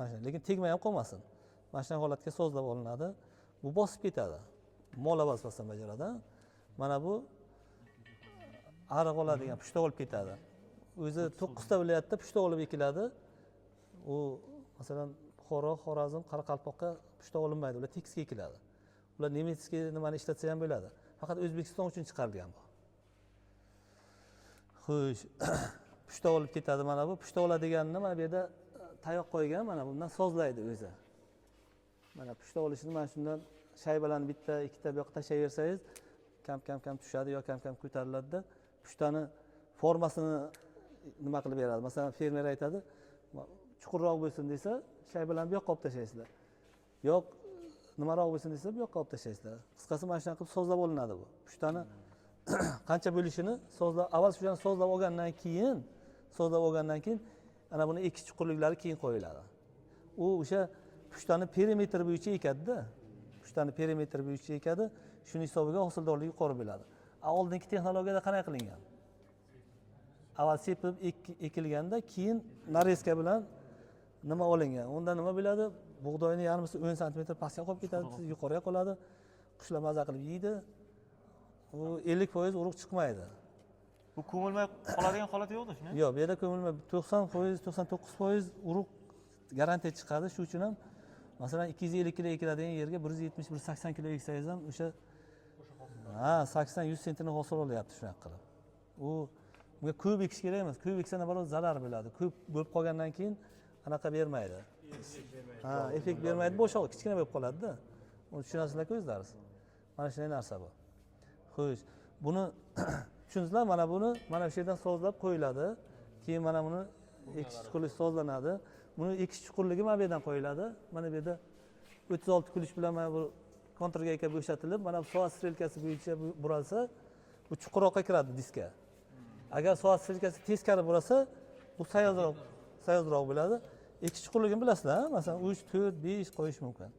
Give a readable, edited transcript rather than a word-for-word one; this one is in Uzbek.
mana shunday, lekin tegmay ham qolmasin. Mana shunday holatga sozlab olinadi. Bu bosib ketadi. Mola vazifasini bajaradi. Mana bu ariq oladigan pushta olib ketadi. O'zi 9 ta viloyatda pushta olib ekiladi. U masalan Buxoro, Xorazm, Qoraqalpoqqa pushta olinmaydi, ular tekisga ekiladi. Ular nemetskiy nimani ishlatsa ham bo'ladi. Faqat O'zbekiston uchun chiqarilgan bu. Xo'sh, pushta olib ketadi mana bu. Pushta oladiganini mana bu yerda tayoq qo'ygan, mana bundan sozlaydi o'zi. Mana pushta olishni mana shundan shaybalarni bitta, ikkita bu yoqqa tashlayversangiz, kam tushadi yo kam ko'tariladi-da, pushtani formasini nima qilib beradi. Masalan, fermer aytadi, chuqurroq bo'lsin desa, shaybalarni bu yoqqa olib tashlaysizlar. Yo'q, nimaroq bo'lsin desa, bu yoqqa olib tashlaysizlar. Qisqasi mana shunaqa qilib sozlab olinadi bu. Pushtani qancha bo'lishini sozlab, avval shuni sozlab olgandan keyin, ana buni ekish chuqurliklari keyin qo'yiladi. U o'sha pushtani perimetr bo'yicha ekadi-da. Pushtani perimetr bo'yicha ekadi, shuning hisobiga hosildorlik yuqori bo'ladi. Oldingi texnologiyada qanday qilingan? Avval sepib ekilganda, keyin narezka bilan nima olingan. Unda nima bo'ladi? Bug'doyni yarmisi 10 sm pastga qolib ketadi, yuqoriga qoladi. Qushlar maza qilib yeydi. U 50% urug' chiqmaydi. Bu ko'milmay qoladigan holat yo'qda shuni? Yo'q, bu yerda ko'milmay 90%, 99% urug' garantiya chiqadi. Shuning uchun ham masalan 250 kilo ekiladigan yerga 170-180 kilo eksangiz ham o'sha 80-100 sentini hosil olyapti shunaqa qilib. U bunga ko'p ekish kerak emas. Ko'p eksa nabaroq zarar bo'ladi. Ko'p bo'lib qolgandan keyin anaqa bermaydi. Effekt bermaydi, bo'shoq, kichkina bo'lib qoladi-da. Uni tushunasizlar-ku o'zlaringiz. Mana shunday narsa bu. Xo'sh, buni tushundingizlar, mana buni mana shu yerdan sozlab qo'yiladi. Keyin mana buni ekish chuqurligi sozlanadi. Buni ekish chuqurligi mana bu yerdan qo'yiladi. Mana bu yerda 36 kulish bilan mana bu kontrgayka bo'shatilib, mana bu soat strelkasi bo'yicha buralsa, bu chuqurroqqa kiradi diskka. Agar soat strelkasi teskari burasa, bu sayozroq bo'ladi. Ekish chuqurligini bilasizlar, masalan 3, 4, 5 qo'yish mumkin.